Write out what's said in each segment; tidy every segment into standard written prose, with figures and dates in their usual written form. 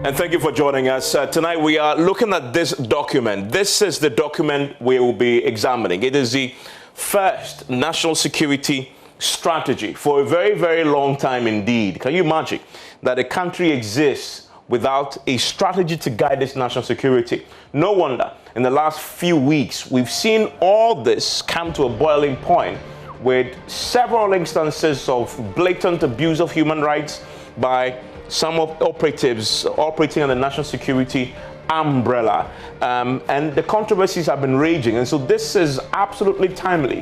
And thank you for joining us. Tonight we are looking at this document. This is the document we will be examining. It is the first national security strategy for a very, very long time indeed. Can you imagine that a country exists without a strategy to guide its national security? No wonder in the last few weeks we've seen all this come to a boiling point with several instances of blatant abuse of human rights by some of operatives operating on the national security umbrella, and the controversies have been raging. And so this is absolutely timely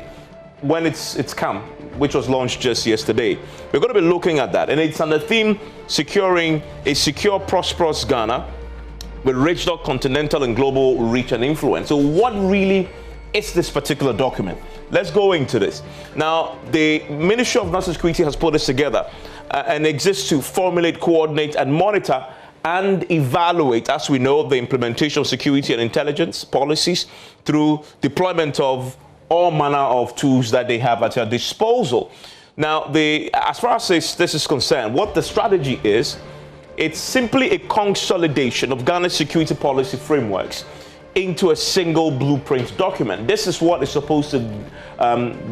when it's come, which was launched just yesterday. We're going to be looking at that, and it's on the theme securing a secure, prosperous Ghana with regional, continental, and global reach and influence. So what really is this particular document? Let's go into this. Now, the Ministry of National Security has put this together and exists to formulate, coordinate, and monitor and evaluate, as we know, the implementation of security and intelligence policies through deployment of all manner of tools that they have at their disposal. Now, as far as this is concerned, what the strategy is, it's simply a consolidation of Ghana's security policy frameworks into a single blueprint document. This is what is supposed to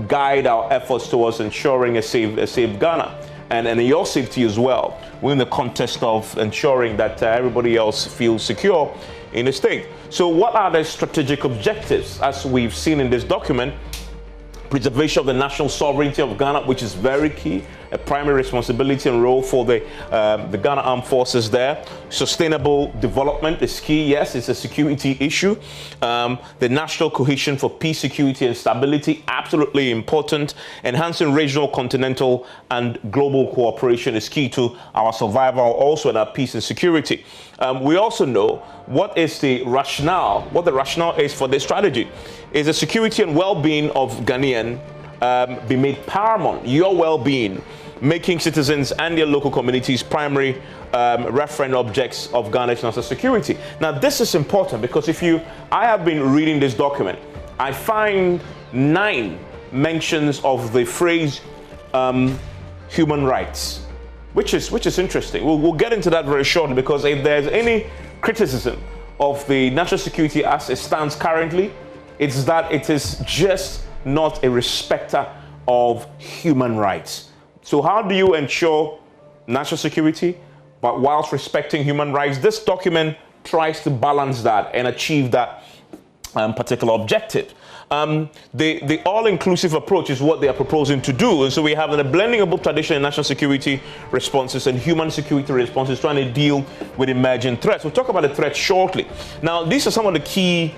guide our efforts towards ensuring a safe Ghana and your safety as well, within the context of ensuring that everybody else feels secure in the state. So what are the strategic objectives? As we've seen in this document, preservation of the national sovereignty of Ghana, which is very key, a primary responsibility and role for the Ghana Armed Forces there. Sustainable development is key. Yes, it's a security issue. The national cohesion for peace, security, and stability, absolutely important. Enhancing regional, continental, and global cooperation is key to our survival, also in our peace and security. We also know what is the rationale, what the rationale is for this strategy. Is the security and well-being of Ghanaian be made paramount, your well-being, making citizens and their local communities primary referent objects of Ghana's national security. Now, this is important because I have been reading this document, I find 9 mentions of the phrase human rights, which is interesting. We'll get into that very shortly, because if there's any criticism of the national security as it stands currently, it's that it is just not a respecter of human rights. So how do you ensure national security, but whilst respecting human rights? This document tries to balance that and achieve that particular objective. The all-inclusive approach is what they are proposing to do. And so we have a blending of both traditional and national security responses and human security responses, trying to deal with emerging threats. We'll talk about the threats shortly. Now, these are some of the key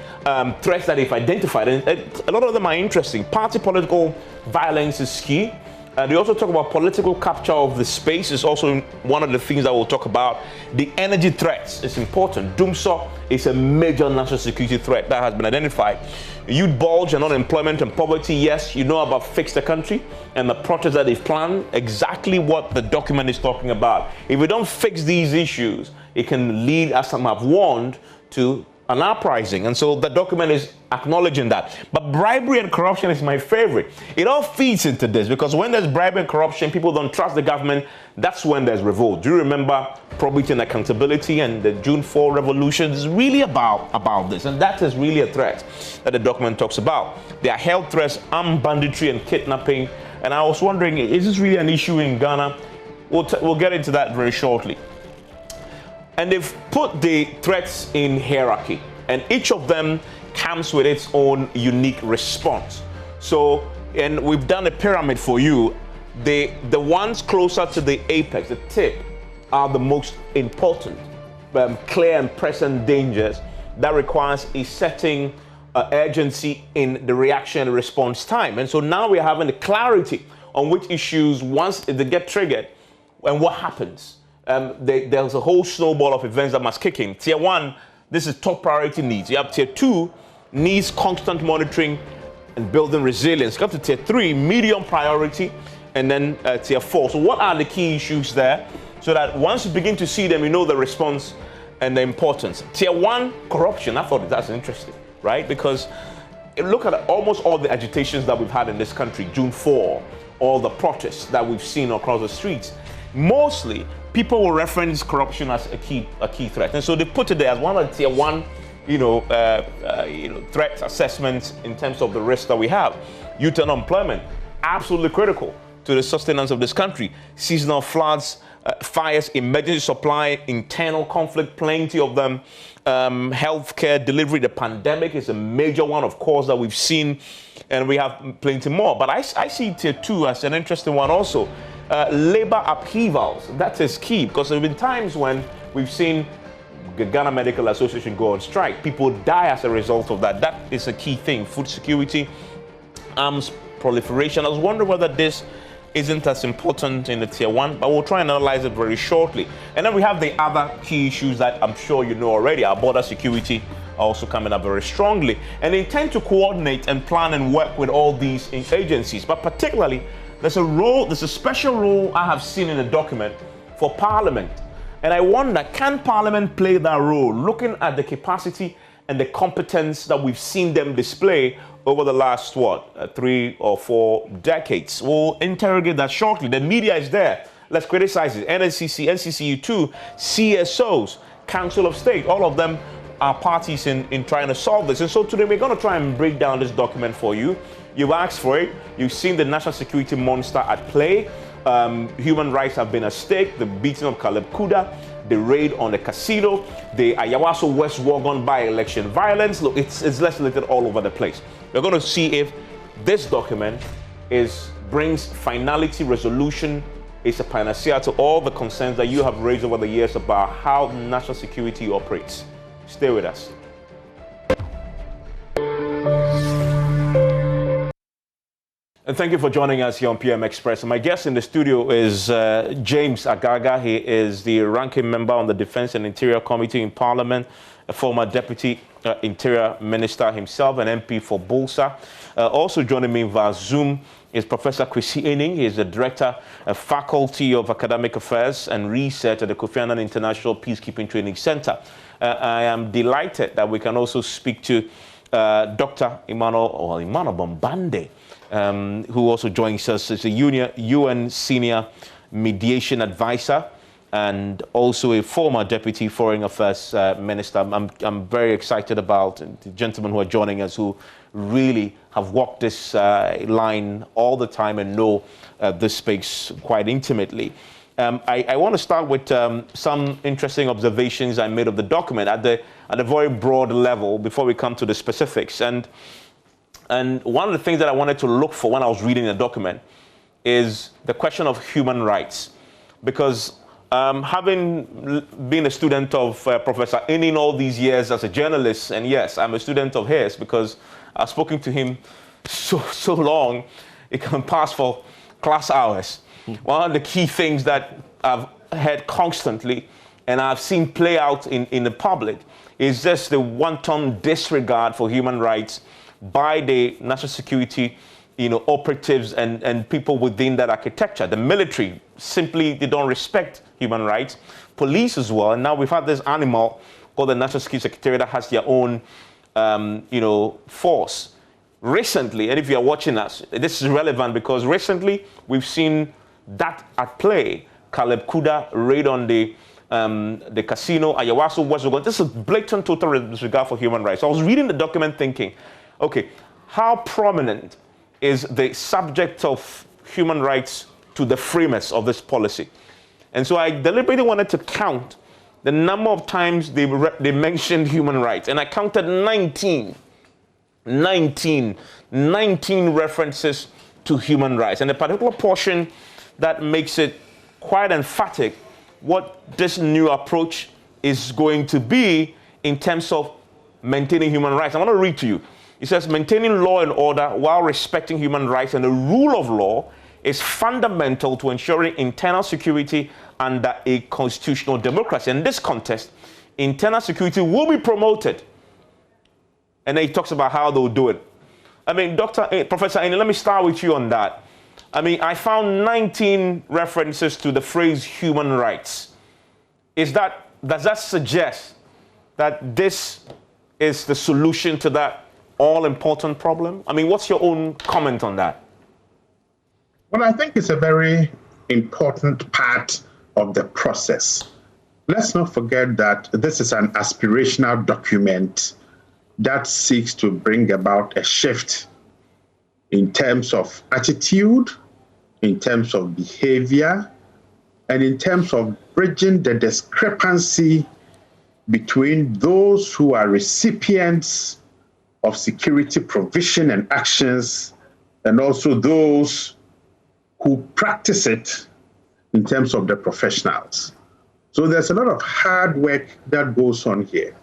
threats that they've identified, and a lot of them are interesting. Party political violence is key. They also talk about political capture of the space is also one of the things that we'll talk about. The energy threats is important. Doomsor is a major national security threat that has been identified. Youth bulge and unemployment and poverty, yes, you know about Fix the Country and the protest that they've planned, exactly what the document is talking about. If we don't fix these issues, it can lead, as some have warned, to an uprising. And so the document is acknowledging that. But bribery and corruption is my favorite. It all feeds into this, because when there's bribery and corruption, people don't trust the government. That's when there's revolt. Do you remember probity and accountability and the June 4 revolution? Is really about this, and that is really a threat that the document talks about. There are health threats, armed banditry, and kidnapping. And I was wondering, is this really an issue in Ghana? We'll get into that very shortly. And they've put the threats in hierarchy, and each of them comes with its own unique response. So, and we've done a pyramid for you. The ones closer to the apex, the tip, are the most important, clear and present dangers that requires a setting urgency in the reaction and response time. And so now we're having the clarity on which issues, once they get triggered, and what happens. There's a whole snowball of events that must kick in. Tier 1, this is top priority needs. You have Tier 2, needs constant monitoring and building resilience. You have to Tier 3, medium priority, and then Tier 4. So what are the key issues there? So that once you begin to see them, you know the response and the importance. Tier 1, corruption. I thought that's interesting, right? Because look at almost all the agitations that we've had in this country, June 4, all the protests that we've seen across the streets. Mostly people will reference corruption as a key threat. And so they put it there as one of the tier one, threat assessments in terms of the risk that we have. Youth unemployment, absolutely critical to the sustenance of this country. Seasonal floods, fires, emergency supply, internal conflict, plenty of them. Healthcare delivery, the pandemic is a major one, of course, that we've seen, and we have plenty more. But I see tier two as an interesting one also. Labor upheavals, that is key, because there have been times when we've seen the Ghana Medical Association go on strike. People die as a result of that. That is a key thing. Food security, arms proliferation. I was wondering whether this isn't as important in the tier one, but we'll try and analyze it very shortly. And then we have the other key issues that I'm sure you know already. Our border security also coming up very strongly. And they intend to coordinate and plan and work with all these agencies. But particularly, there's a special role I have seen in the document for Parliament. And I wonder, can Parliament play that role, looking at the capacity and the competence that we've seen them display over the last, 3 or 4 decades? We'll interrogate that shortly. The media is there. Let's criticize it. NNCC, NCCU2, CSOs, Council of State, all of them are parties in trying to solve this. And so today we're going to try and break down this document for you. You've asked for it. You've seen the national security monster at play. Human rights have been at stake. The beating of Caleb Kuda, the raid on the casino, the Ayawaso West Wagon by-election violence. Look, it's legislated all over the place. We're going to see if this document brings finality, resolution, is a panacea to all the concerns that you have raised over the years about how national security operates. Stay with us. And thank you for joining us here on PM Express. My guest in the studio is James Agaga. He is the ranking member on the Defense and Interior Committee in Parliament, a former Deputy Interior Minister himself, an MP for Bolsa. Also joining me via Zoom is Professor Kwesi Ening. He is the Director of Faculty of Academic Affairs and Research at the Kofi Annan International Peacekeeping Training Center. I am delighted that we can also speak to Dr. Emmanuel Bombande, who also joins us as a UN Senior Mediation Advisor and also a former Deputy Foreign Affairs Minister. I'm very excited about the gentlemen who are joining us, who really have walked this line all the time and know this space quite intimately. I want to start with some interesting observations I made of the document at a very broad level before we come to the specifics. And one of the things that I wanted to look for when I was reading the document is the question of human rights. Because having been a student of Professor Ening all these years as a journalist, and yes, I'm a student of his because I've spoken to him so long, it can pass for class hours. One of the key things that I've heard constantly and I've seen play out in the public is just the wanton disregard for human rights by the national security operatives and people within that architecture. The military, simply, they don't respect human rights. Police as well. And now we've had this animal called the National Security Secretariat that has their own, force. Recently, and if you're watching us, this is relevant because recently we've seen that at play. Caleb Kuda raid on the casino, Ayawaso West Wagon. This is blatant total disregard for human rights. So I was reading the document thinking, okay, how prominent is the subject of human rights to the framers of this policy? And so I deliberately wanted to count the number of times they mentioned human rights. And I counted 19 references to human rights. And a particular portion that makes it quite emphatic what this new approach is going to be in terms of maintaining human rights. I want to read to you. It says, maintaining law and order while respecting human rights and the rule of law is fundamental to ensuring internal security under a constitutional democracy. In this context, internal security will be promoted. And then he talks about how they'll do it. I mean, Professor Ening, let me start with you on that. I mean, I found 19 references to the phrase human rights. Does that suggest that this is the solution to that all-important problem? I mean, what's your own comment on that? Well, I think it's a very important part of the process. Let's not forget that this is an aspirational document that seeks to bring about a shift in terms of attitude, in terms of behavior, and in terms of bridging the discrepancy between those who are recipients of security provision and actions and also those who practice it in terms of the professionals. So there's a lot of hard work that goes on here.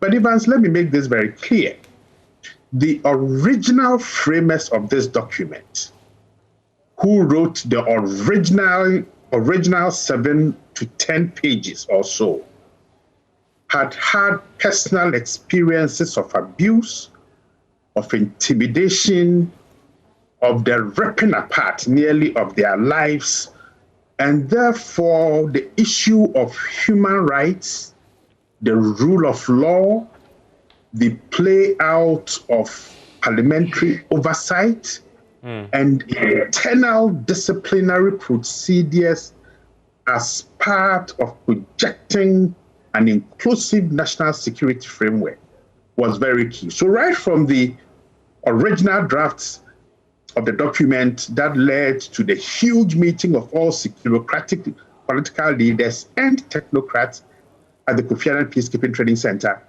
But Evans, let me make this very clear. The original framers of this document, who wrote the original 7 to 10 pages or so, had had personal experiences of abuse, of intimidation, of the ripping apart nearly of their lives, and therefore the issue of human rights, the rule of law, the play out of parliamentary oversight, and internal disciplinary procedures as part of projecting an inclusive national security framework was very key. So right from the original drafts of the document that led to the huge meeting of all securocratic political leaders and technocrats at the Kofi Annan Peacekeeping Training Center,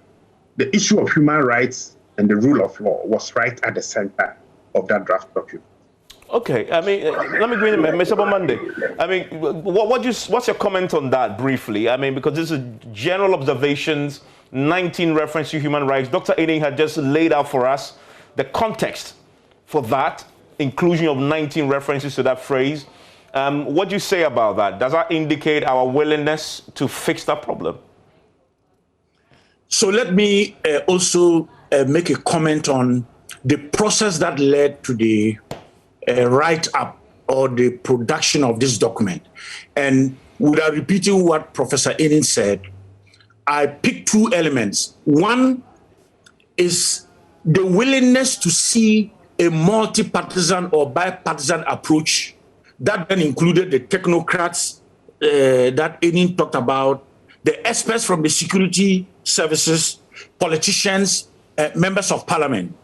the issue of human rights and the rule of law was right at the center of that draft document. Okay, I mean, let me go in, Mr. Bomande. I mean, what's your comment on that briefly? I mean, because this is general observations, 19 reference to human rights. Dr. Aiding had just laid out for us the context for that, inclusion of 19 references to that phrase. What do you say about that? Does that indicate our willingness to fix that problem? So let me also make a comment on the process that led to the write-up or the production of this document. And without repeating what Professor Aiding said, I picked two elements. One is the willingness to see a multi-partisan or bipartisan approach that then included the technocrats that Aiding talked about, the experts from the security services, politicians, members of parliament.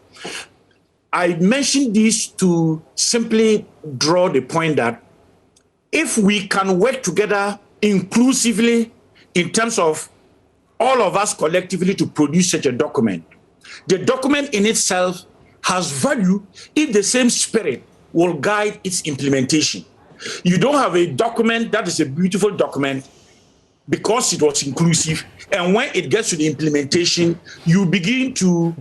I mentioned this to simply draw the point that if we can work together inclusively in terms of all of us collectively to produce such a document, the document in itself has value if the same spirit will guide its implementation. You don't have a document that is a beautiful document because it was inclusive, and when it gets to the implementation, you begin to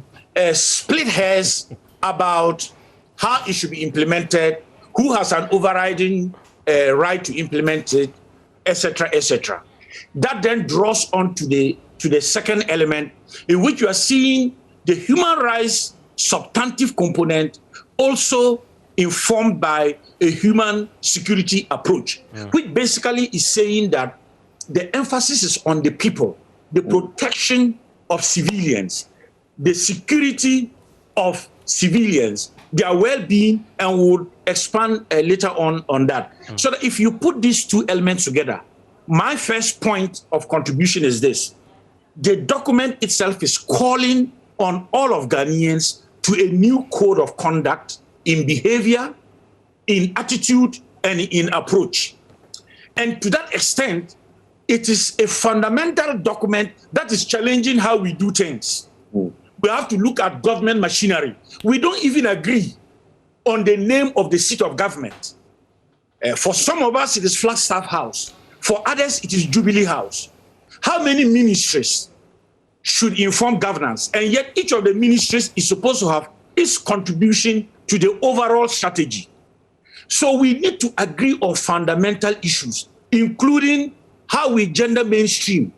split hairs about how it should be implemented, who has an overriding right to implement it, etc., etc. That then draws on to the second element, in which you are seeing the human rights substantive component also informed by a human security approach, which basically is saying that the emphasis is on the people, the protection of civilians, the security of civilians, their well-being, and we'll expand later on that. So that if you put these two elements together, my first point of contribution is this. The document itself is calling on all of Ghanaians to a new code of conduct in behavior, in attitude, and in approach. And to that extent, it is a fundamental document that is challenging how we do things. We have to look at government machinery. We don't even agree on the name of the seat of government. For some of us, it is Flagstaff House. For others, it is Jubilee House. How many ministries should inform governance? And yet each of the ministries is supposed to have its contribution to the overall strategy. So we need to agree on fundamental issues, including how we gender mainstream,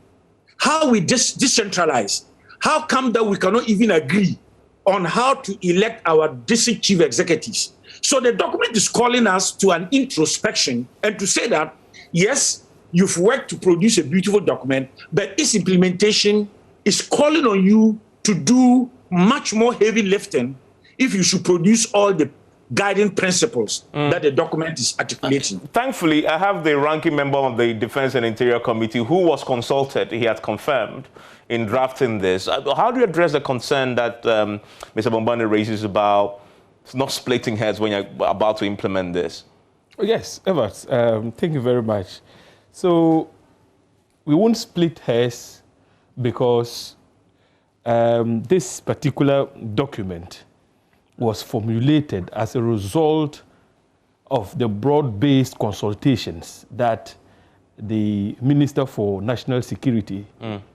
how we decentralize. How come that we cannot even agree on how to elect our district chief executives? So the document is calling us to an introspection and to say that, yes, you've worked to produce a beautiful document, but its implementation is calling on you to do much more heavy lifting if you should produce all the guiding principles that the document is articulating. Thankfully, I have the ranking member of the Defense and Interior Committee who was consulted. He had confirmed in drafting this. How do you address the concern that Mr. Bombani raises about not splitting heads when you're about to implement this? Yes, Evert, thank you very much. So we won't split hairs because this particular document was formulated as a result of the broad-based consultations that the Minister for National Security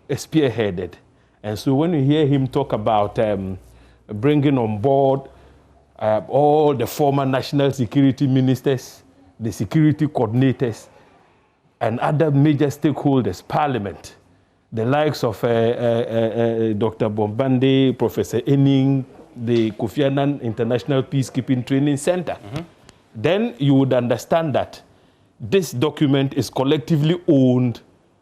spearheaded. And so when you hear him talk about bringing on board all the former national security ministers, the security coordinators, and other major stakeholders, Parliament, the likes of Dr. Bombande, Professor Enning, the Kofi Annan International Peacekeeping Training Center, then you would understand that this document is collectively owned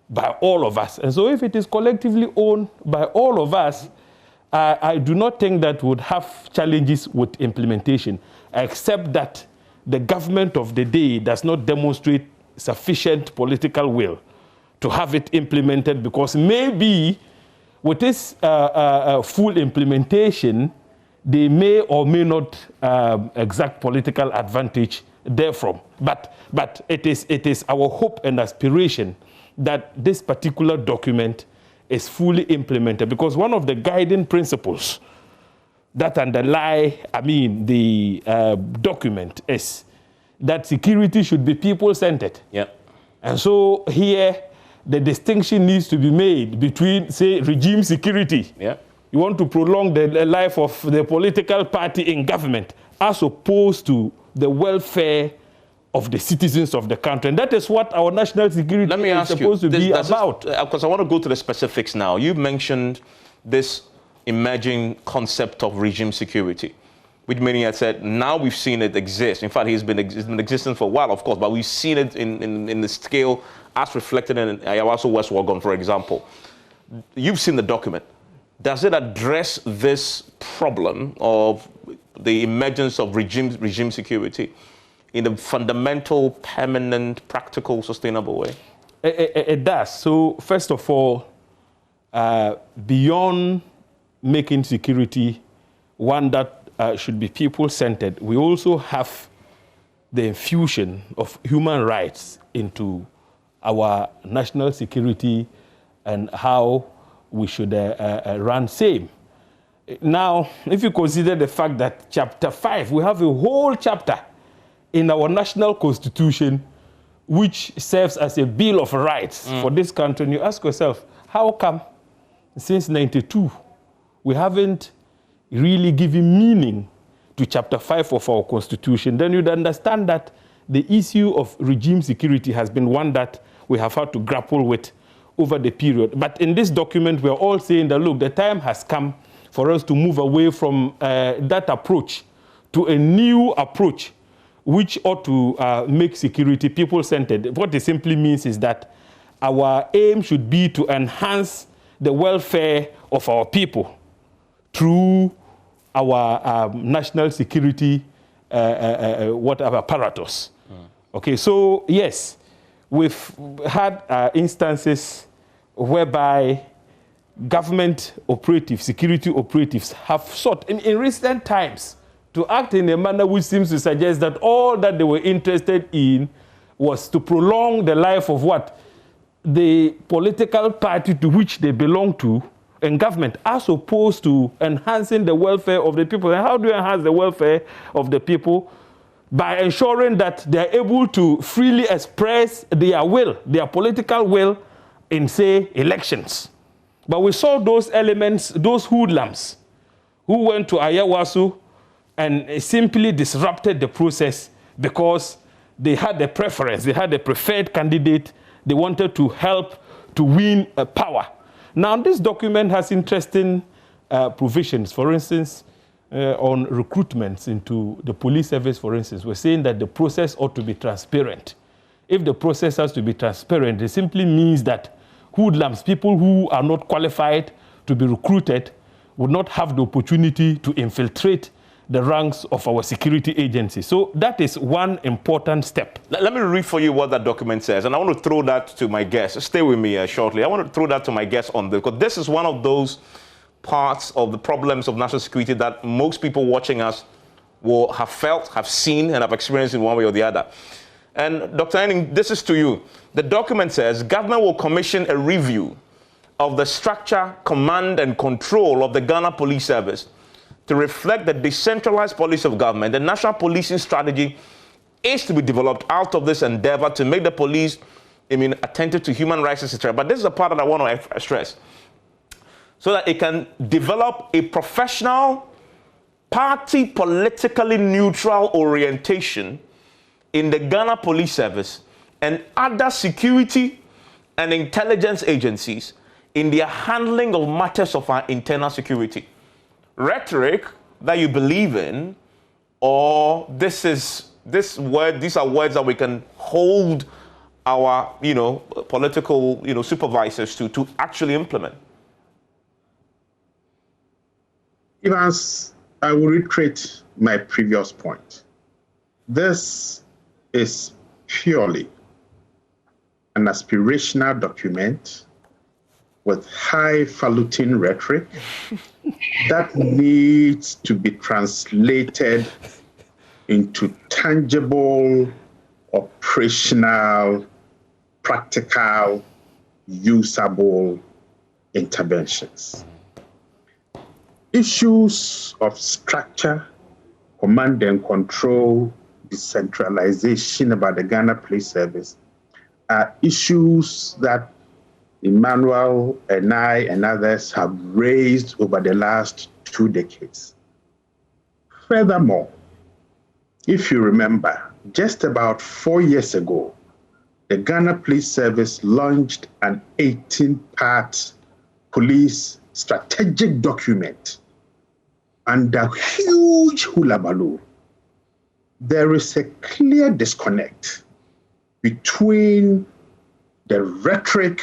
by all of us. And so if it is collectively owned by all of us, I do not think that would have challenges with implementation, except that the government of the day does not demonstrate sufficient political will to have it implemented, because maybe with this full implementation, they may or may not exact political advantage therefrom. But it is our hope and aspiration that this particular document is fully implemented, because one of the guiding principles that underlie, the document is that security should be people-centered. Yeah. And so here, the distinction needs to be made between, say, regime security. Yeah. You want to prolong the life of the political party in government, as opposed to the welfare of the citizens of the country. And that is what our national security is supposed to be about. Because I want to go to the specifics now. You mentioned this emerging concept of regime security, which many had said, now we've seen it exist. In fact, it's been existing for a while, of course, but we've seen it in the scale as reflected in Ayawaso West Wagon, for example. You've seen the document. Does it address this problem of the emergence of regime security in a fundamental, permanent, practical, sustainable way? It does. So first of all, beyond making security one that should be people-centered, we also have the infusion of human rights into our national security and how we should run same. Now, if you consider the fact that chapter 5, we have a whole chapter in our national constitution which serves as a bill of rights for this country, and you ask yourself, how come since 92 we haven't really given meaning to chapter 5 of our constitution? Then you'd understand that the issue of regime security has been one that we have had to grapple with over the period. But in this document, we're all saying that, look, the time has come for us to move away from that approach to a new approach, which ought to make security people-centered. What it simply means is that our aim should be to enhance the welfare of our people through our national security apparatus. Okay, so yes, we've had instances whereby government operatives, security operatives have sought in recent times to act in a manner which seems to suggest that all that they were interested in was to prolong the life of what? The political party to which they belong to in government, as opposed to enhancing the welfare of the people. And how do you enhance the welfare of the people? By ensuring that they are able to freely express their will, their political will, in, say, elections. But we saw those elements, those hoodlums, who went to Ayawaso and simply disrupted the process because they had a preference, they had a preferred candidate, they wanted to help to win power. Now, this document has interesting provisions. For instance, on recruitments into the police service, for instance, we're saying that the process ought to be transparent. If the process has to be transparent, it simply means that hoodlums, people who are not qualified to be recruited, would not have the opportunity to infiltrate the ranks of our security agencies. So that is one important step. Let me read for you what that document says, and I want to throw that to my guests. Stay with me shortly. I want to throw that to my guests on this, because this is one of those parts of the problems of national security that most people watching us will have felt, have seen, and have experienced in one way or the other. And Dr. Henning, this is to you. The document says government will commission a review of the structure, command, and control of the Ghana Police Service to reflect the decentralized policy of government. The national policing strategy is to be developed out of this endeavor to make the police, attentive to human rights, etc. But this is the part that I want to stress, so that it can develop a professional, party politically neutral orientation in the Ghana Police Service and other security and intelligence agencies in their handling of matters of our internal security. Rhetoric that you believe in, or these are words that we can hold our political supervisors to actually implement. Evans, I will reiterate my previous point. This is purely an aspirational document with highfalutin rhetoric that needs to be translated into tangible, operational, practical, usable interventions. Issues of structure, command and control, decentralization about the Ghana Police Service are issues that Emmanuel and I and others have raised over the last 2 decades. Furthermore, if you remember, just about 4 years ago, the Ghana Police Service launched an 18-part police strategic document under huge hullabaloo. There is a clear disconnect between the rhetoric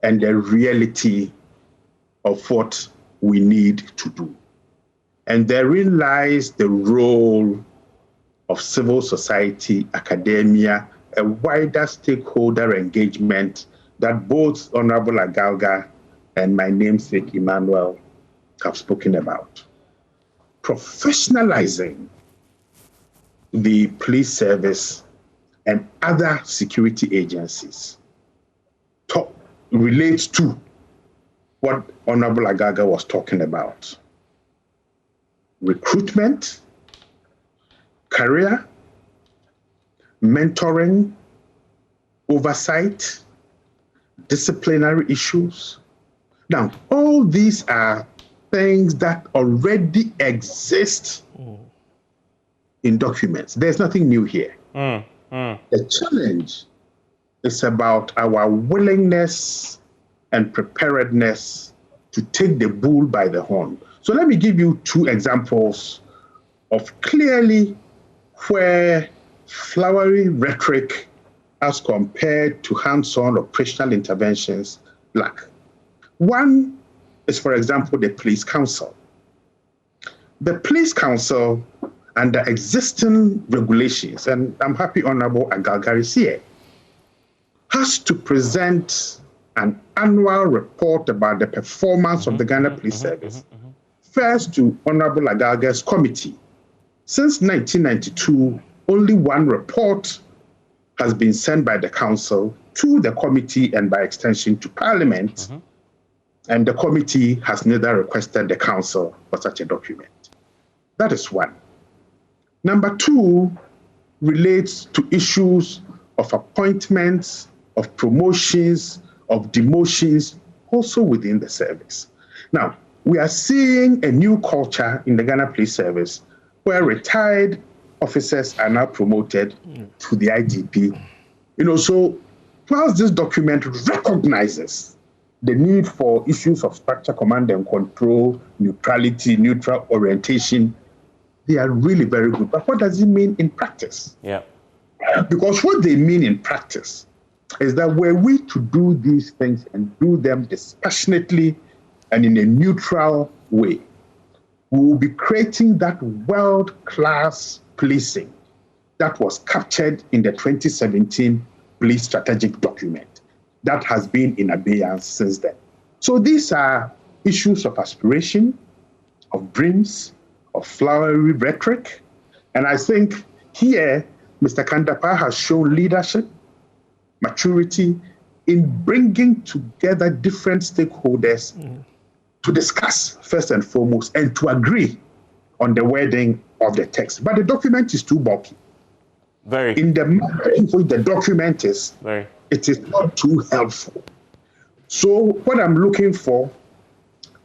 and the reality of what we need to do. And therein lies the role of civil society, academia, a wider stakeholder engagement that both Honorable Agalga and my namesake Emmanuel have spoken about. Professionalizing the police service and other security agencies relates to what Honorable Agalga was talking about. Recruitment, career, mentoring, oversight, disciplinary issues. Now, all these are things that already exist in documents. There's nothing new here. The challenge is about our willingness and preparedness to take the bull by the horn. So let me give you 2 examples of clearly where flowery rhetoric as compared to hands-on operational interventions lack. One is, for example, the Police Council. The Police Council, under existing regulations, and I'm happy Honorable Agalga is here, has to present an annual report about the performance of the Ghana Police Service, first to Honorable Agalga's committee. Since 1992, only one report has been sent by the council to the committee and by extension to Parliament, and the committee has neither requested the council for such a document. That is one. Number 2 relates to issues of appointments, of promotions, of demotions, also within the service. Now, we are seeing a new culture in the Ghana Police Service where retired officers are now promoted to the IGP. So whilst this document recognizes the need for issues of structure, command and control, neutrality, neutral orientation, they are really very good. But what does it mean in practice? Yeah. Because what they mean in practice is that were we to do these things and do them dispassionately and in a neutral way, we will be creating that world-class policing that was captured in the 2017 police strategic document that has been in abeyance since then. So these are issues of aspiration, of dreams, of flowery rhetoric. And I think here, Mr. Kandapa has shown leadership, maturity in bringing together different stakeholders to discuss first and foremost and to agree on the wording of the text. But the document is too bulky. Very. In the manner in which the document is, it is not too helpful. So what I'm looking for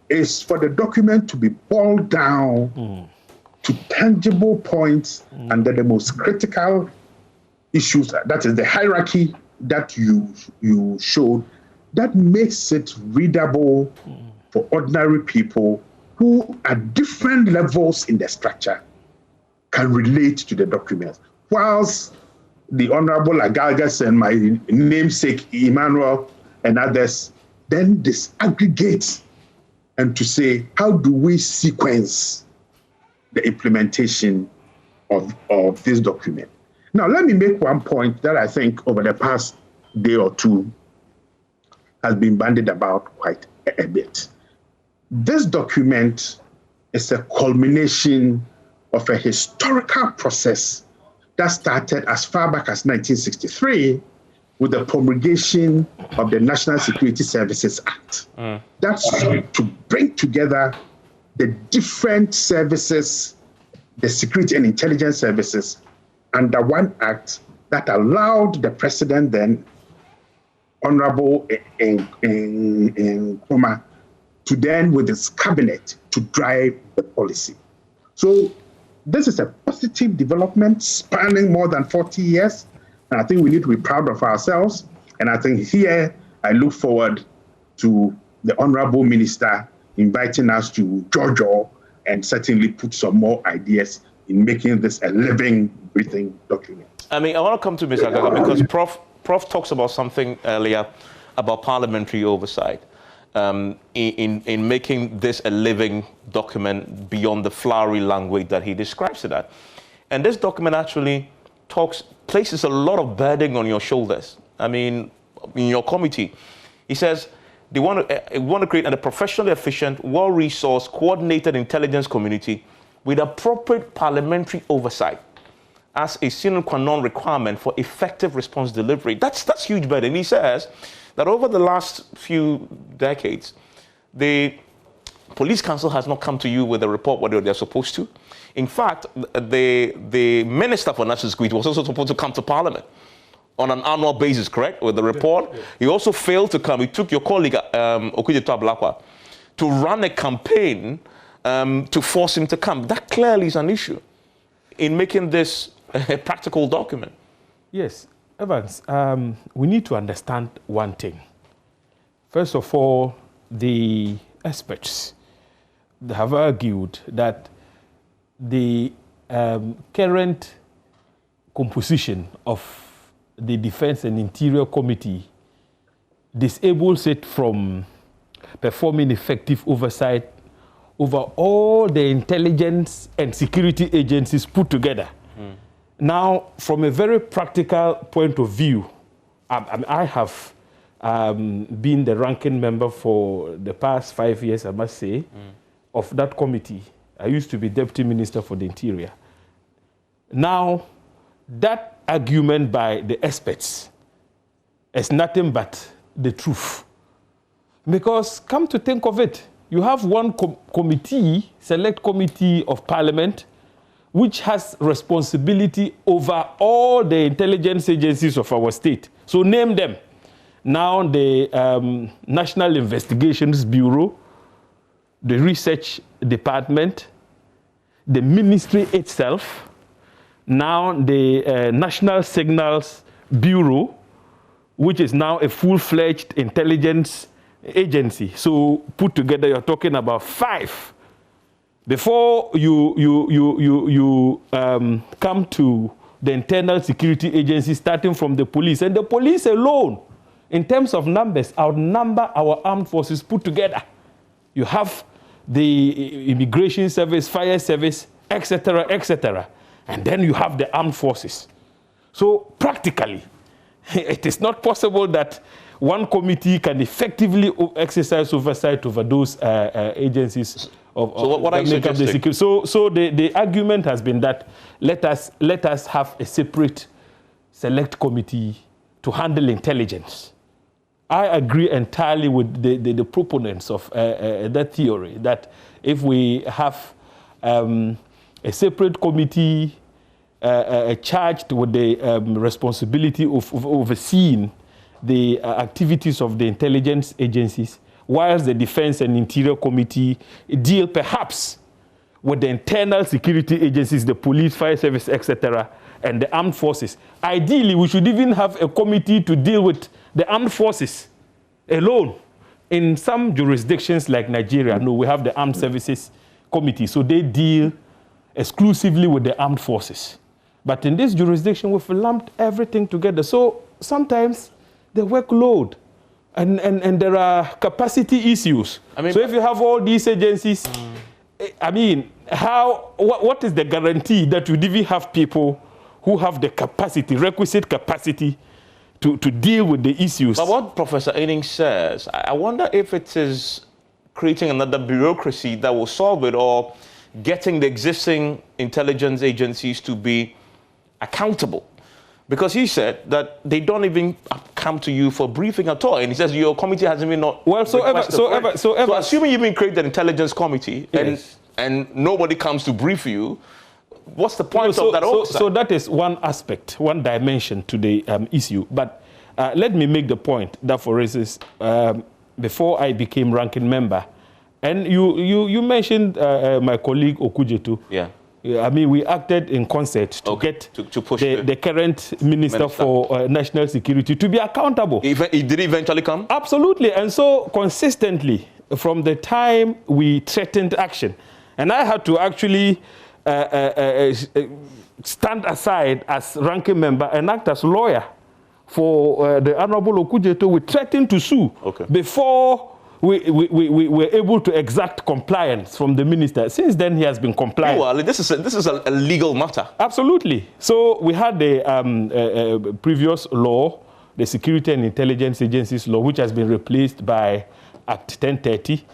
is for the document to be boiled down to tangible points under the most critical issues. That is the hierarchy that you showed, that makes it readable for ordinary people who at different levels in the structure can relate to the documents. Whilst the Honorable Agalgas and my namesake Emmanuel and others then disaggregate and to say, how do we sequence the implementation of this document? Now, let me make one point that I think over the past day or two has been bandied about quite a bit. This document is a culmination of a historical process that started as far back as 1963 with the promulgation of the National Security Services Act. That's to bring together the different services, the security and intelligence services, under one act that allowed the president then, Honorable Nkrumah, to then, with his cabinet, to drive the policy. So this is a positive development spanning more than 40 years. And I think we need to be proud of ourselves. And I think here, I look forward to the Honorable Minister inviting us to Jojo and certainly put some more ideas in making this a living, breathing document. I mean, I want to come to Mr. Agaga because Prof talks about something earlier about parliamentary oversight in making this a living document beyond the flowery language that he describes it as. And this document actually places a lot of burden on your shoulders. I mean, in your committee, he says they want to create a professionally efficient, well-resourced, coordinated intelligence community with appropriate parliamentary oversight as a sine qua non requirement for effective response delivery. That's huge burden. He says that over the last few decades, the Police Council has not come to you with a report whether they're supposed to. In fact, the Minister for National Security was also supposed to come to Parliament on an annual basis, correct, with the report. Yeah. He also failed to come. He took your colleague, Okudzeto Ablakwa, to run a campaign to force him to come. That clearly is an issue in making this a practical document. Yes, Evans, we need to understand one thing. First of all, the experts have argued that the current composition of the Defense and Interior Committee disables it from performing effective oversight over all the intelligence and security agencies put together. Now, from a very practical point of view, I have been the ranking member for the past 5 years, I must say, of that committee. I used to be Deputy Minister for the Interior. Now, that argument by the experts is nothing but the truth. Because come to think of it, you have one committee, select committee of Parliament, which has responsibility over all the intelligence agencies of our state. So name them. Now the National Investigations Bureau, the Research Department, the ministry itself, now the National Signals Bureau, which is now a full-fledged intelligence agency. So put together, you're talking about 5. Before you come to the internal security agency, starting from the police, and the police alone, in terms of numbers, outnumber our armed forces put together. You have the immigration service, fire service, etc., etc. And then you have the armed forces. So practically, it is not possible that one committee can effectively exercise oversight over those agencies. So what are you suggesting? So the argument has been that let us have a separate select committee to handle intelligence. I agree entirely with the proponents of that theory, that if we have a separate committee charged with the responsibility of overseeing the activities of the intelligence agencies, whilst the Defense and Interior Committee deal perhaps with the internal security agencies, the police, fire service, etc., and the armed forces. Ideally, we should even have a committee to deal with the armed forces alone. In some jurisdictions like Nigeria, no, we have the Armed Services Committee, so they deal exclusively with the armed forces. But in this jurisdiction, we've lumped everything together. So sometimes the workload and there are capacity issues. So if you have all these agencies, I mean, what is the guarantee that you even have people who have the capacity, requisite capacity, to deal with the issues? But what Professor Enning says, I wonder if it is creating another bureaucracy that will solve it, or getting the existing intelligence agencies to be accountable. Because he said that they don't even come to you for briefing at all. And he says your committee hasn't been not. Well, so assuming you've been created an intelligence committee, yes, and nobody comes to brief you, what's the point of that oversight? So that is one aspect, one dimension to the issue. But let me make the point that, for instance, before I became ranking member, and you mentioned my colleague Okujetu. Yeah. I mean, we acted in concert to get to push the current minister for national security to be accountable. He did eventually come? Absolutely. And so consistently, from the time we threatened action, and I had to actually stand aside as ranking member and act as lawyer for the Honorable Okujeto. We threatened to sue before we were able to exact compliance from the minister. Since then, he has been compliant. Well, this is a legal matter. Absolutely. So we had the previous law, the Security and Intelligence Agencies law, which has been replaced by Act 1030.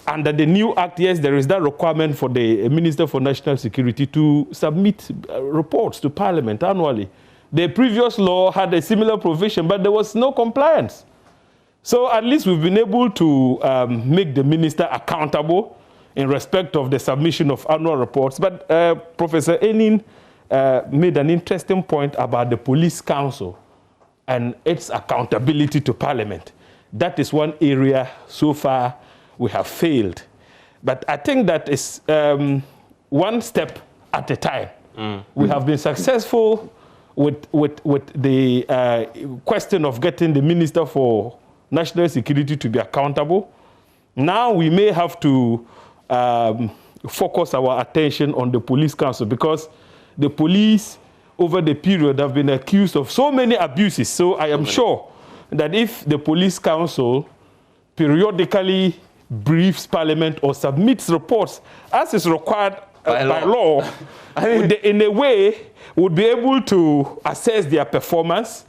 Under the new act, yes, there is that requirement for the Minister for National Security to submit reports to Parliament annually. The previous law had a similar provision, but there was no compliance. So at least we've been able to make the minister accountable in respect of the submission of annual reports. But Professor Enning made an interesting point about the police council and its accountability to Parliament. That is one area so far we have failed. But I think that is one step at a time. We have been successful with the question of getting the Minister for National Security to be accountable. Now we may have to focus our attention on the police council, because the police over the period have been accused of so many abuses. So I am sure that if the police council periodically briefs Parliament or submits reports as is required by law, in a way would be able to assess their performance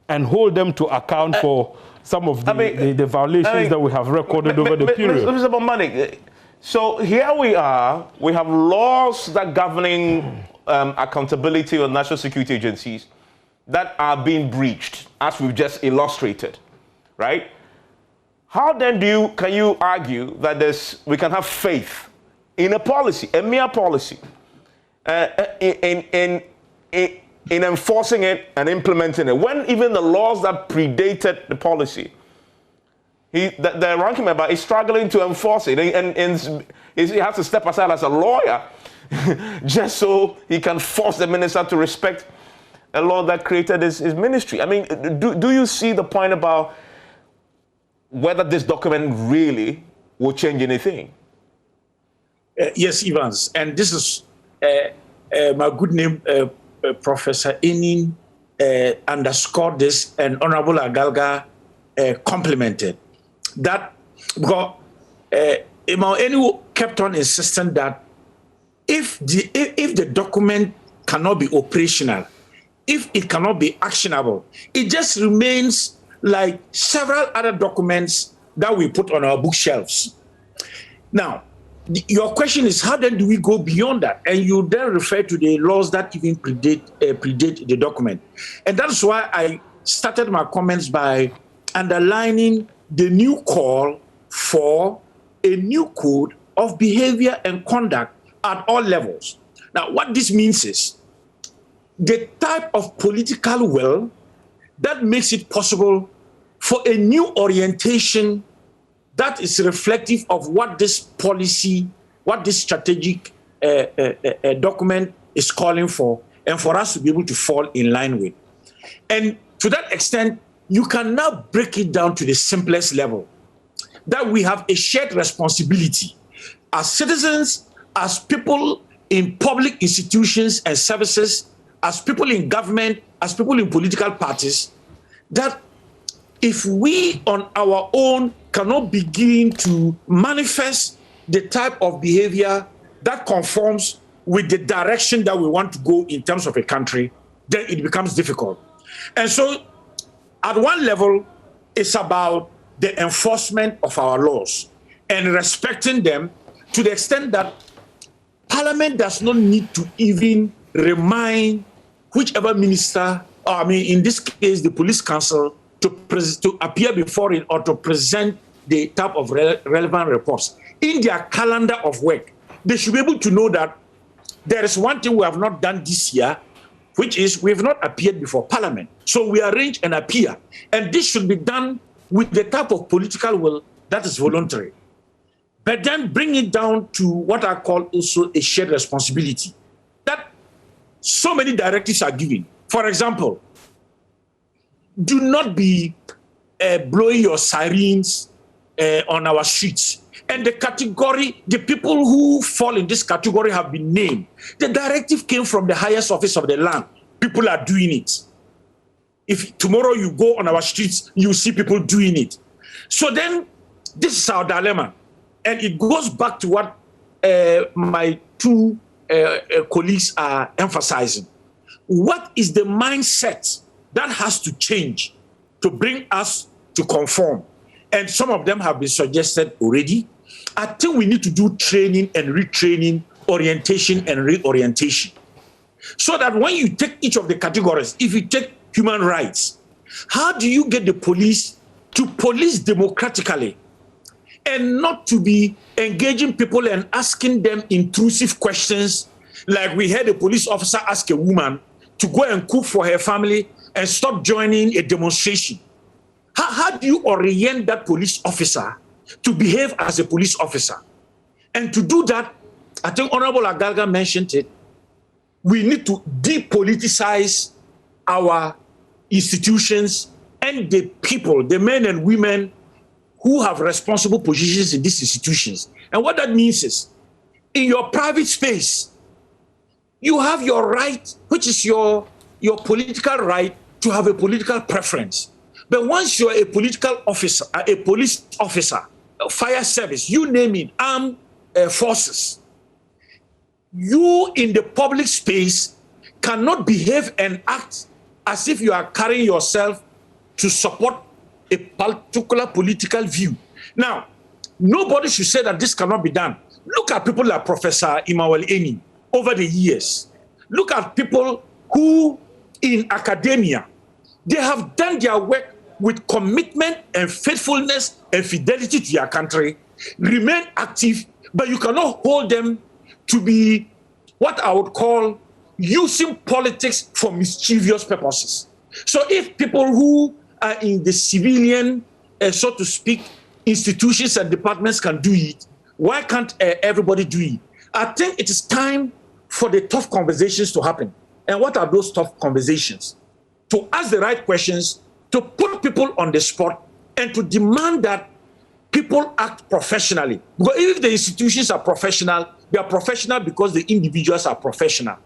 and hold them to account for some of the violations that we have recorded over the period. Mr. Bomani, so here we are, we have laws that governing accountability of national security agencies that are being breached, as we've just illustrated, right? How then can you argue that we can have faith in a policy, a mere policy, in enforcing it and implementing it, when even the laws that predated the policy, the ranking member is struggling to enforce it, and he has to step aside as a lawyer just so he can force the minister to respect a law that created his ministry. I mean, do you see the point about whether this document really will change anything? Yes, Evans, and this is my good name, Professor Enning underscored this, and Honorable Agalga complimented that, because Eni kept on insisting that if the document cannot be operational, if it cannot be actionable, it just remains like several other documents that we put on our bookshelves. Now, your question is, how then do we go beyond that? And you then refer to the laws that even predate the document. And that's why I started my comments by underlining the new call for a new code of behavior and conduct at all levels. Now, what this means is the type of political will that makes it possible for a new orientation that is reflective of what this policy, what this strategic document is calling for, and for us to be able to fall in line with. And to that extent, you can now break it down to the simplest level, that we have a shared responsibility as citizens, as people in public institutions and services, as people in government, as people in political parties, that if we on our own cannot begin to manifest the type of behavior that conforms with the direction that we want to go in terms of a country, then it becomes difficult. And so at one level, it's about the enforcement of our laws and respecting them to the extent that Parliament does not need to even remind whichever minister, or I mean, in this case, the police council, to appear before it or to present the type of relevant reports. In their calendar of work, they should be able to know that there is one thing we have not done this year, which is we have not appeared before Parliament. So we arrange and appear. And this should be done with the type of political will that is voluntary. But then bring it down to what I call also a shared responsibility, that so many directives are given. For example, do not be blowing your sirens on our streets. And the category, the people who fall in this category have been named. The directive came from the highest office of the land. People are doing it. If tomorrow you go on our streets, you see people doing it. So then, this is our dilemma. And it goes back to what my two colleagues are emphasizing. What is the mindset that has to change to bring us to conform? And some of them have been suggested already. I think we need to do training and retraining, orientation and reorientation. So that when you take each of the categories, if you take human rights, how do you get the police to police democratically and not to be engaging people and asking them intrusive questions, like we had a police officer ask a woman to go and cook for her family and stop joining a demonstration? How do you orient that police officer to behave as a police officer? And to do that, I think Honorable Agalga mentioned it, we need to depoliticize our institutions and the people, the men and women who have responsible positions in these institutions. And what that means is, in your private space, you have your right, which is your political right to have a political preference. But once you're a political officer, a police officer, a fire service, you name it, armed forces, you in the public space cannot behave and act as if you are carrying yourself to support a particular political view. Now, nobody should say that this cannot be done. Look at people like Professor Emmanuel Eni over the years. Look at people who in academia, they have done their work with commitment and faithfulness and fidelity to their country, remain active, but you cannot hold them to be what I would call using politics for mischievous purposes. So if people who are in the civilian, so to speak, institutions and departments can do it, why can't everybody do it? I think it is time for the tough conversations to happen. And what are those tough conversations? To ask the right questions, to put people on the spot, and to demand that people act professionally. Because if the institutions are professional, they are professional because the individuals are professional.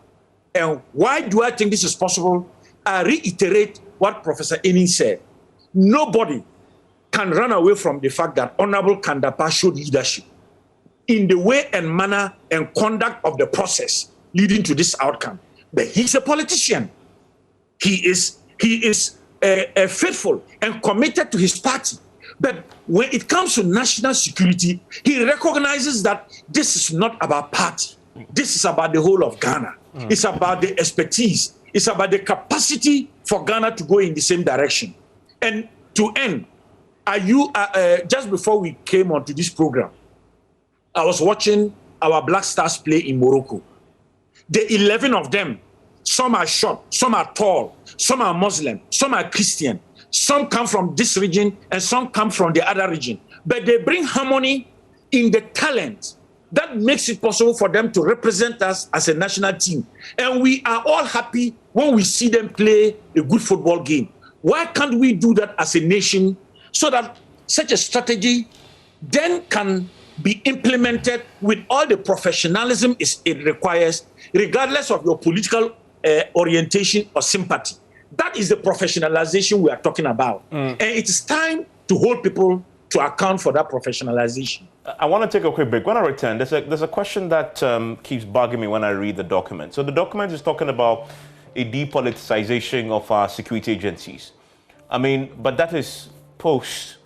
And why do I think this is possible? I reiterate what Professor Eni said. Nobody can run away from the fact that Honorable Kandapa showed leadership. in the way and manner and conduct of the process leading to this outcome. But he's a politician. He is faithful and committed to his party. But when it comes to national security, he recognizes that this is not about party. This is about the whole of Ghana. It's about the expertise. It's about the capacity for Ghana to go in the same direction. And to end, just before we came onto this program, I was watching our Black Stars play in Morocco. The 11 of them, some are short, some are tall, some are Muslim, some are Christian, some come from this region and some come from the other region. But they bring harmony in the talent that makes it possible for them to represent us as a national team. And we are all happy when we see them play a good football game. Why can't we do that as a nation so that such a strategy then can be implemented with all the professionalism it requires, regardless of your political orientation or sympathy? That is the professionalization we are talking about. And it is time to hold people to account for that professionalization. I want to take a quick break. When I return, there's a question that keeps bugging me when I read the document. So the document is talking about a depoliticization of our security agencies. I mean, but that is post.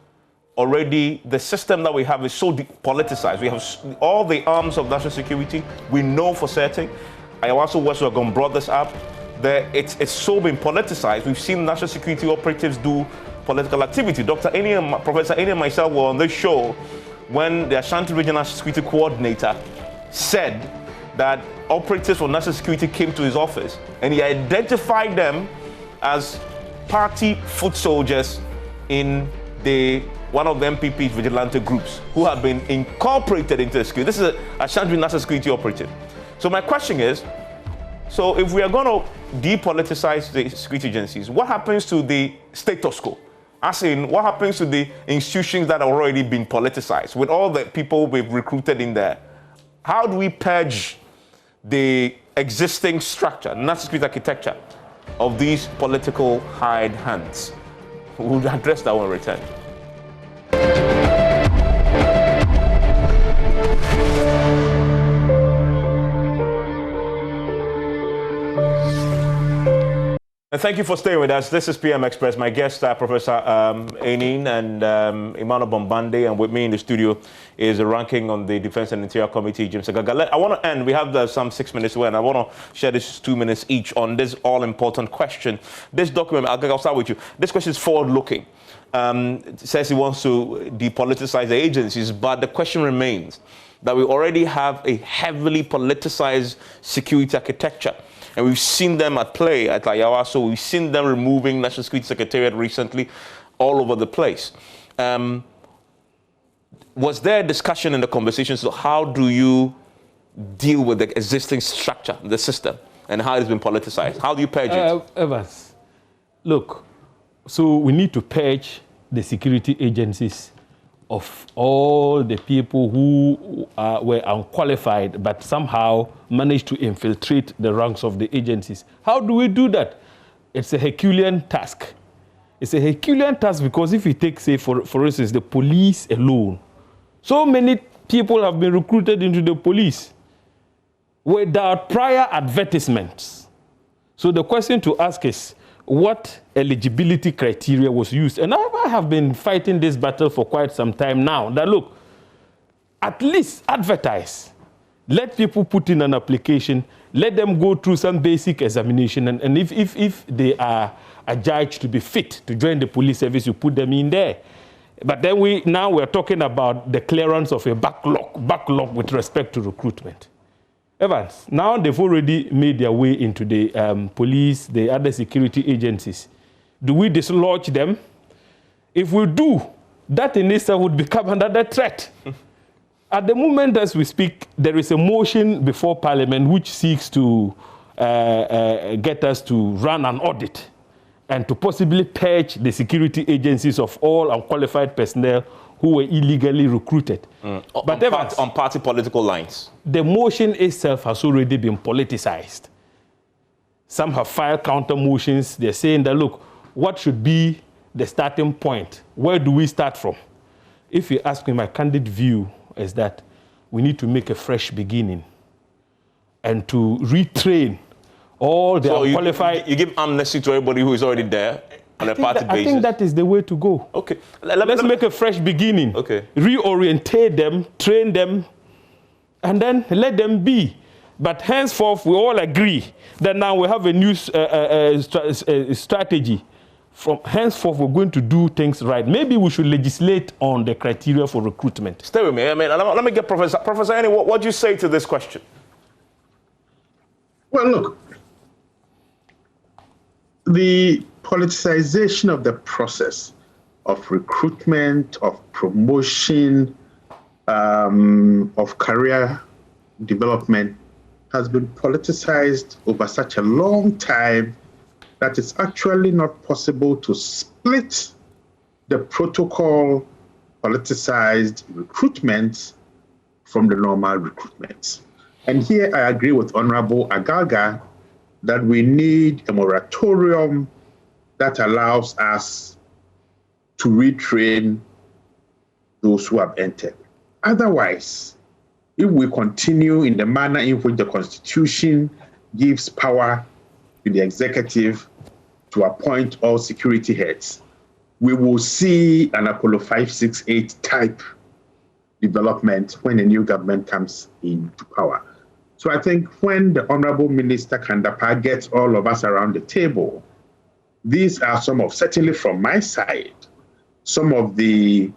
Already, the system that we have is so politicized. We have all the arms of national security. We know for certain. Ayawaso Westwagon brought this up. It's so been politicized. We've seen national security operatives do political activity. Dr. Eni, Professor Eni and myself were on this show when the Ashanti Regional Security Coordinator said that operatives for national security came to his office and he identified them as party foot soldiers in one of the MPP's vigilante groups who have been incorporated into the security. This is a Ashanti national security operative. So my question is, so if we are going to depoliticize the security agencies, what happens to the status quo? As in, what happens to the institutions that have already been politicized with all the people we've recruited in there? How do we purge the existing structure, national security architecture of these political hired hands? We'll address that when we return. And thank you for staying with us. This is PM Express. My guests are Professor Enin and Emmanuel Bombande, and with me in the studio is the ranking on the Defense and Interior Committee, James Agaga. I want to end. We have some 6 minutes away, and I want to share this 2 minutes each on this all-important question. This document, I'll start with you. This question is forward-looking. It says it wants to depoliticize the agencies, but the question remains that we already have a heavily politicized security architecture. And we've seen them at play at Ayawaso. We've seen them removing National Security Secretariat recently all over the place. Was there a discussion in the conversations of how do you deal with the existing structure, the system, and how it's been politicized? How do you purge it? Evans, look, so we need to purge the security agencies of all the people who were unqualified but somehow managed to infiltrate the ranks of the agencies. How do we do that? It's a Herculean task. It's a Herculean task because if you take, say, for instance, the police alone, so many people have been recruited into the police without prior advertisements. So the question to ask is, what eligibility criteria was used? And I have been fighting this battle for quite some time now. That look, at least advertise. Let people put in an application. Let them go through some basic examination. And if they are judged to be fit to join the police service, you put them in there. But then we're talking about the clearance of a backlog with respect to recruitment. Evans, now they've already made their way into the police, the other security agencies. Do we dislodge them? If we do, that in itself would become another threat. At the moment as we speak, there is a motion before Parliament which seeks to get us to run an audit and to possibly purge the security agencies of all unqualified personnel who were illegally recruited. But on party political lines. The motion itself has already been politicized. Some have filed counter motions. They're saying that, look, what should be the starting point? Where do we start from? If you ask me, my candid view is that we need to make a fresh beginning and to retrain all the qualified. You give amnesty to everybody who is already there on a party basis? I think that is the way to go. Okay. Let's make a fresh beginning. Okay. Reorientate them, train them, and then let them be. But henceforth, we all agree that now we have a new strategy. From henceforth, we're going to do things right. Maybe we should legislate on the criteria for recruitment. Stay with me. I mean, let me get Professor Annie, what do you say to this question? Well, look, the politicization of the process of recruitment, of promotion, of career development has been politicized over such a long time that it's actually not possible to split the protocol politicized recruitment from the normal recruitment. And here I agree with Honorable Agaga that we need a moratorium that allows us to retrain those who have entered. Otherwise, if we continue in the manner in which the Constitution gives power to the executive to appoint all security heads, we will see an Apollo 568 type development when a new government comes into power. So I think when the Honorable Minister Kandapa gets all of us around the table, these are some of, certainly from my side, some of the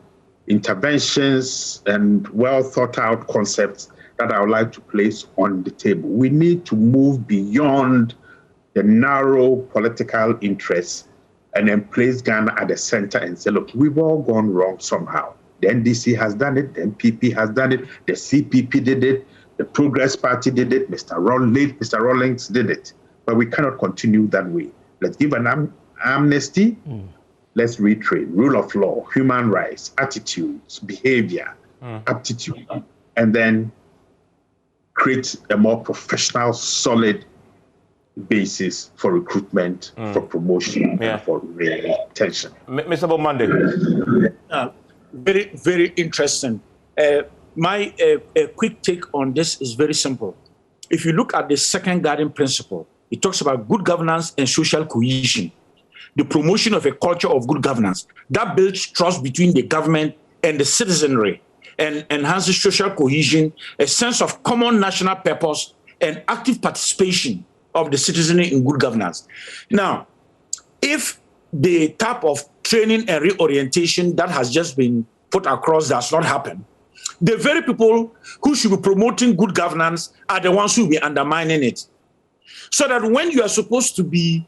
interventions and well thought out concepts that I would like to place on the table. We need to move beyond the narrow political interests and then place Ghana at the center and say, look, we've all gone wrong somehow. The NDC has done it, the NPP has done it, the CPP did it, the Progress Party did it, Mr. Rawlings did it. But we cannot continue that way. Let's give an amnesty. Let's retrain rule of law, human rights, attitudes, behavior, aptitude, and then create a more professional, solid basis for recruitment, for promotion, and for retention. Mr. Bomande. Very, very interesting. My quick take on this is very simple. If you look at the second guiding principle, it talks about good governance and social cohesion, the promotion of a culture of good governance that builds trust between the government and the citizenry and enhances social cohesion, a sense of common national purpose, and active participation of the citizenry in good governance. Now, if the type of training and reorientation that has just been put across does not happen, the very people who should be promoting good governance are the ones who will be undermining it. So that when you are supposed to be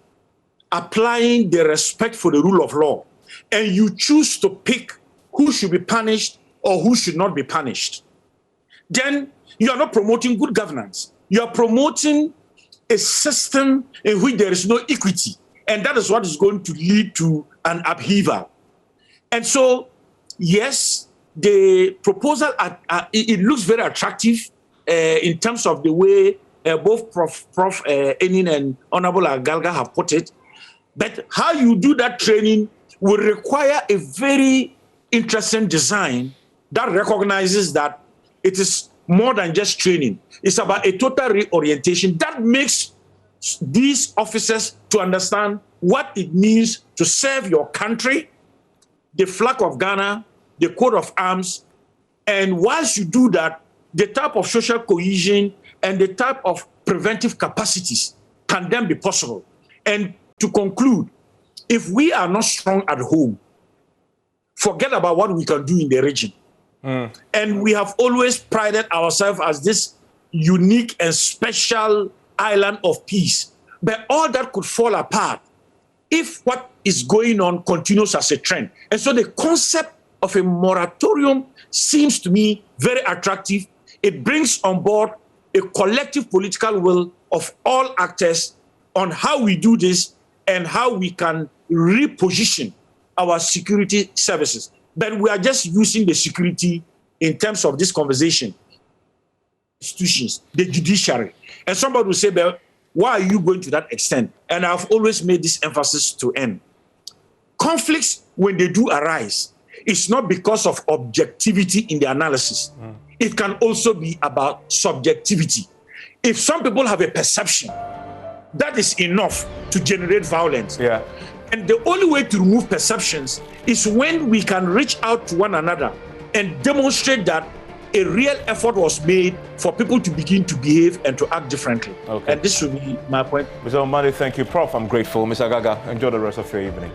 applying the respect for the rule of law and you choose to pick who should be punished or who should not be punished, then you are not promoting good governance. You are promoting a system in which there is no equity. And that is what is going to lead to an upheaval. And so, yes, the proposal, it looks very attractive in terms of the way both Prof. Enin and Honorable Agalga have put it. But how you do that training will require a very interesting design that recognizes that it is more than just training. It's about a total reorientation that makes these officers to understand what it means to serve your country, the flag of Ghana, the coat of arms. And once you do that, the type of social cohesion and the type of preventive capacities can then be possible. And to conclude, if we are not strong at home, forget about what we can do in the region. And we have always prided ourselves as this unique and special island of peace. But all that could fall apart if what is going on continues as a trend. And so the concept of a moratorium seems to me very attractive. It brings on board a collective political will of all actors on how we do this and how we can reposition our security services. But we are just using the security in terms of this conversation. Institutions, the judiciary. And somebody will say, but why are you going to that extent? And I've always made this emphasis to end. Conflicts, when they do arise, it's not because of objectivity in the analysis. It can also be about subjectivity. If some people have a perception, that is enough to generate violence. Yeah. And the only way to remove perceptions is when we can reach out to one another and demonstrate that a real effort was made for people to begin to behave and to act differently. Okay. And this should be my point. Mr. Omade, thank you. Prof, I'm grateful. Mr. Gaga, enjoy the rest of your evening.